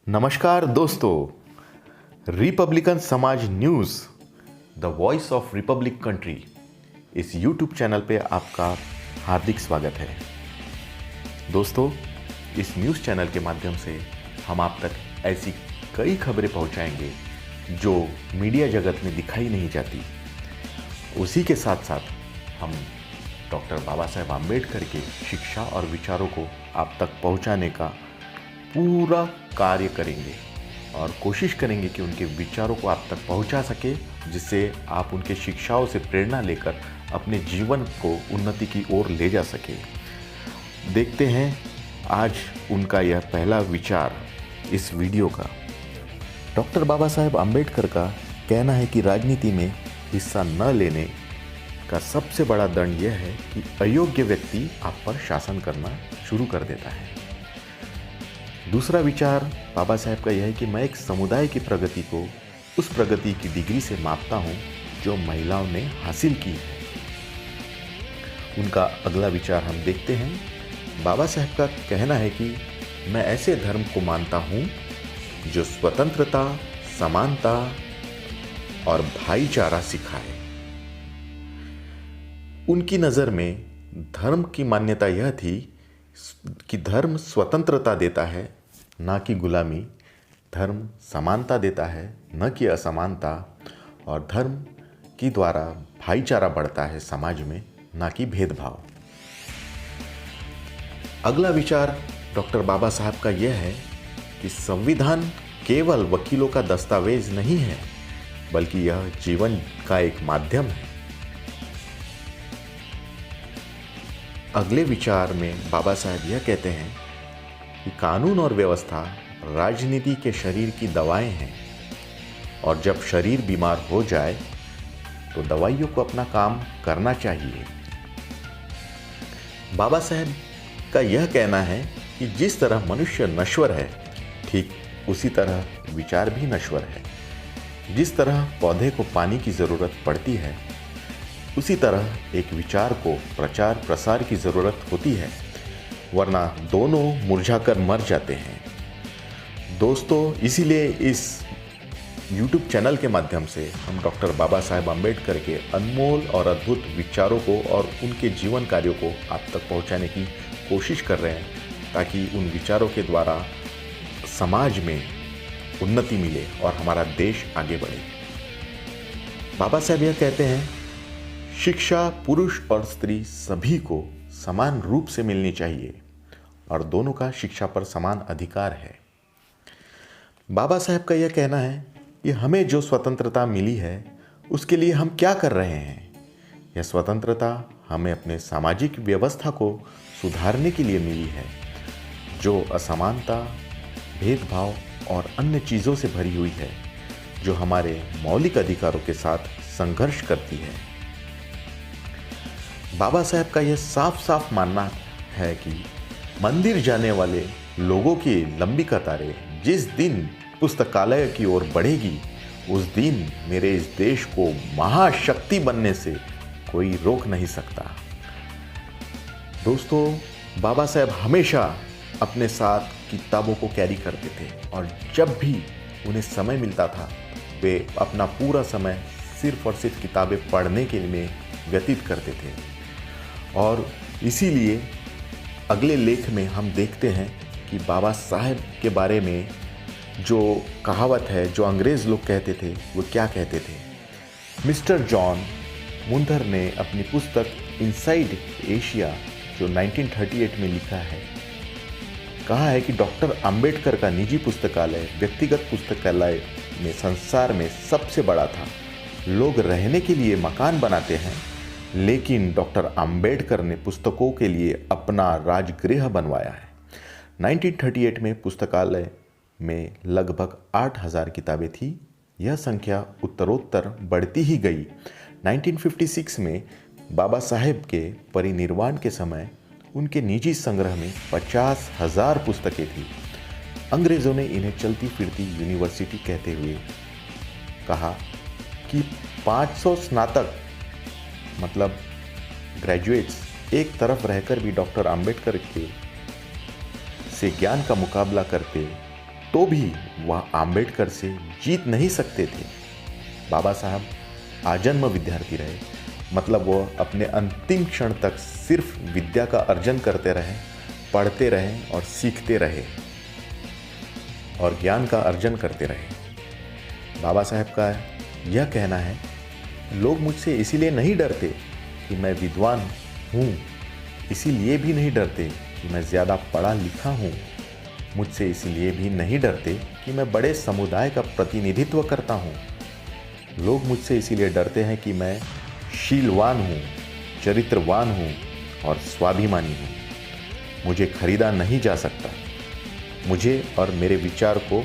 नमस्कार दोस्तों, रिपब्लिकन समाज news the voice of Republic country इस यूट्यूब चैनल पे आपका हार्दिक स्वागत है। दोस्तों, इस न्यूज़ चैनल के माध्यम से हम आप तक ऐसी कई खबरें पहुंचाएंगे जो मीडिया जगत में दिखाई नहीं जाती। उसी के साथ साथ हम डॉक्टर बाबा साहेब आम्बेडकर के शिक्षा और विचारों को आप तक पहुंचाने का पूरा कार्य करेंगे और कोशिश करेंगे कि उनके विचारों को आप तक पहुंचा सके, जिससे आप उनके शिक्षाओं से प्रेरणा लेकर अपने जीवन को उन्नति की ओर ले जा सके। देखते हैं आज उनका यह पहला विचार इस वीडियो का। डॉक्टर बाबा साहेब आम्बेडकर का कहना है कि राजनीति में हिस्सा न लेने का सबसे बड़ा दंड यह है कि अयोग्य व्यक्ति आप पर शासन करना शुरू कर देता है। दूसरा विचार बाबा साहेब का यह है कि मैं एक समुदाय की प्रगति को उस प्रगति की डिग्री से मापता हूं जो महिलाओं ने हासिल की है। उनका अगला विचार हम देखते हैं। बाबा साहेब का कहना है कि मैं ऐसे धर्म को मानता हूं जो स्वतंत्रता, समानता और भाईचारा सिखाए। उनकी नज़र में धर्म की मान्यता यह थी कि धर्म स्वतंत्रता देता है, ना कि गुलामी। धर्म समानता देता है, न कि असमानता। और धर्म के द्वारा भाईचारा बढ़ता है समाज में, ना कि भेदभाव। अगला विचार डॉक्टर बाबा साहब का यह है कि संविधान केवल वकीलों का दस्तावेज नहीं है, बल्कि यह जीवन का एक माध्यम है। अगले विचार में बाबा साहब यह कहते हैं कि कानून और व्यवस्था राजनीति के शरीर की दवाएं हैं, और जब शरीर बीमार हो जाए तो दवाइयों को अपना काम करना चाहिए। बाबा साहब का यह कहना है कि जिस तरह मनुष्य नश्वर है, ठीक उसी तरह विचार भी नश्वर है। जिस तरह पौधे को पानी की ज़रूरत पड़ती है, उसी तरह एक विचार को प्रचार प्रसार की ज़रूरत होती है, वरना दोनों मुरझाकर मर जाते हैं। दोस्तों, इसीलिए इस YouTube चैनल के माध्यम से हम डॉक्टर बाबा साहेब आम्बेडकर के अनमोल और अद्भुत विचारों को और उनके जीवन कार्यों को आप तक पहुंचाने की कोशिश कर रहे हैं, ताकि उन विचारों के द्वारा समाज में उन्नति मिले और हमारा देश आगे बढ़े। बाबा साहेब यह कहते हैं, शिक्षा पुरुष और स्त्री सभी को समान रूप से मिलनी चाहिए और दोनों का शिक्षा पर समान अधिकार है। बाबा साहेब का यह कहना है कि हमें जो स्वतंत्रता मिली है, उसके लिए हम क्या कर रहे हैं। यह स्वतंत्रता हमें अपने सामाजिक व्यवस्था को सुधारने के लिए मिली है, जो असमानता, भेदभाव और अन्य चीज़ों से भरी हुई है, जो हमारे मौलिक अधिकारों के साथ संघर्ष करती है। बाबा साहेब का यह साफ साफ मानना है कि मंदिर जाने वाले लोगों की लंबी कतारें जिस दिन पुस्तकालय की ओर बढ़ेगी, उस दिन मेरे इस देश को महाशक्ति बनने से कोई रोक नहीं सकता। दोस्तों, बाबा साहेब हमेशा अपने साथ किताबों को कैरी करते थे, और जब भी उन्हें समय मिलता था, वे अपना पूरा समय सिर्फ और सिर्फ किताबें पढ़ने के लिए व्यतीत करते थे। और इसीलिए अगले लेख में हम देखते हैं कि बाबा साहेब के बारे में जो कहावत है, जो अंग्रेज़ लोग कहते थे, वो क्या कहते थे। मिस्टर जॉन मुंथर ने अपनी पुस्तक इनसाइड एशिया, जो 1938 में लिखा है, कहा है कि डॉक्टर आम्बेडकर का निजी पुस्तकालय व्यक्तिगत पुस्तकालय में संसार में सबसे बड़ा था। लोग रहने के लिए मकान बनाते हैं, लेकिन डॉक्टर आम्बेडकर ने पुस्तकों के लिए अपना राजगृह बनवाया है। 1938 में पुस्तकालय में लगभग 8,000 किताबें थी। यह संख्या उत्तरोत्तर बढ़ती ही गई। 1956 में बाबा साहेब के परिनिर्वाण के समय उनके निजी संग्रह में 50,000 पुस्तकें थी। अंग्रेज़ों ने इन्हें चलती फिरती यूनिवर्सिटी कहते हुए कहा कि 500 स्नातक मतलब ग्रेजुएट्स एक तरफ रहकर भी डॉक्टर आम्बेडकर के से ज्ञान का मुकाबला करते तो भी वह आम्बेडकर से जीत नहीं सकते थे। बाबा साहब आजन्म विद्यार्थी रहे, मतलब वो अपने अंतिम क्षण तक सिर्फ विद्या का अर्जन करते रहे, पढ़ते रहे और सीखते रहे और ज्ञान का अर्जन करते रहे। बाबा साहब का यह कहना है, लोग मुझसे इसीलिए नहीं डरते कि मैं विद्वान हूँ, इसीलिए भी नहीं डरते कि मैं ज़्यादा पढ़ा लिखा हूँ, मुझसे इसीलिए भी नहीं डरते कि मैं बड़े समुदाय का प्रतिनिधित्व करता हूँ। लोग मुझसे इसीलिए डरते हैं कि मैं शीलवान हूँ, चरित्रवान हूँ और स्वाभिमानी हूँ। मुझे खरीदा नहीं जा सकता। मुझे और मेरे विचार को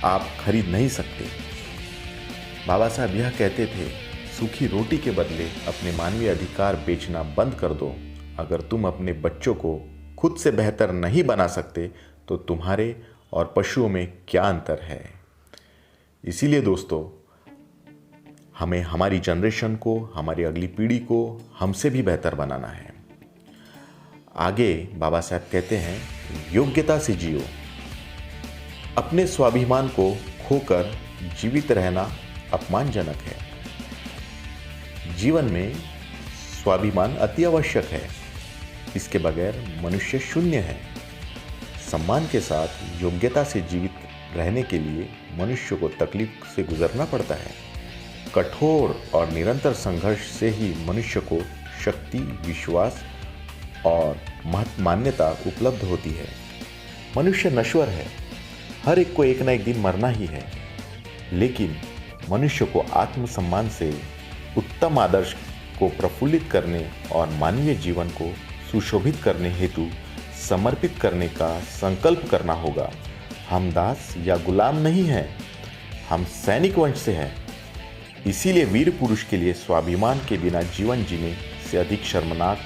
आप खरीद नहीं सकते। बाबा साहब यह कहते थे, सूखी रोटी के बदले अपने मानवीय अधिकार बेचना बंद कर दो। अगर तुम अपने बच्चों को खुद से बेहतर नहीं बना सकते तो तुम्हारे और पशुओं में क्या अंतर है। इसीलिए दोस्तों, हमें हमारी जनरेशन को, हमारी अगली पीढ़ी को हमसे भी बेहतर बनाना है। आगे बाबा साहब कहते हैं, योग्यता से जियो। अपने स्वाभिमान को खोकर जीवित रहना अपमानजनक है। जीवन में स्वाभिमान अति आवश्यक है। इसके बगैर मनुष्य शून्य है। सम्मान के साथ योग्यता से जीवित रहने के लिए मनुष्य को तकलीफ से गुजरना पड़ता है। कठोर और निरंतर संघर्ष से ही मनुष्य को शक्ति, विश्वास और मान्यता उपलब्ध होती है। मनुष्य नश्वर है, हर एक को एक ना एक दिन मरना ही है, लेकिन मनुष्य को आत्मसम्मान से उत्तम आदर्श को प्रफुल्लित करने और मानवीय जीवन को सुशोभित करने हेतु समर्पित करने का संकल्प करना होगा। हम दास या गुलाम नहीं हैं, हम सैनिक वंश से हैं। इसीलिए वीर पुरुष के लिए स्वाभिमान के बिना जीवन जीने से अधिक शर्मनाक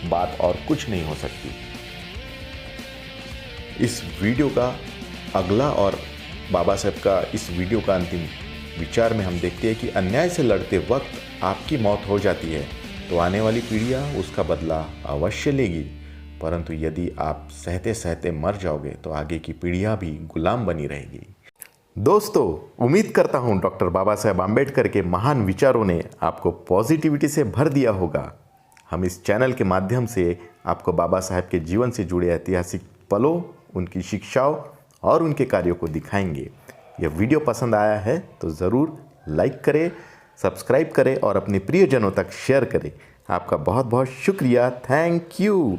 बात और कुछ नहीं हो सकती। इस वीडियो का अगला और बाबा साहब का इस वीडियो का अंतिम विचार में हम देखते हैं कि अन्याय से लड़ते वक्त आपकी मौत हो जाती है तो आने वाली पीढ़ियां उसका बदला अवश्य लेगी, परंतु यदि आप सहते सहते मर जाओगे तो आगे की पीढ़ियां भी गुलाम बनी रहेगी। दोस्तों, उम्मीद करता हूं डॉक्टर बाबा साहेब आम्बेडकर के महान विचारों ने आपको पॉजिटिविटी से भर दिया होगा। हम इस चैनल के माध्यम से आपको बाबा साहेब के जीवन से जुड़े ऐतिहासिक पलों, उनकी शिक्षाओं और उनके कार्यों को दिखाएंगे। यह वीडियो पसंद आया है तो ज़रूर लाइक करें, सब्सक्राइब करें और अपने प्रियजनों तक शेयर करें। आपका बहुत बहुत शुक्रिया। Thank you.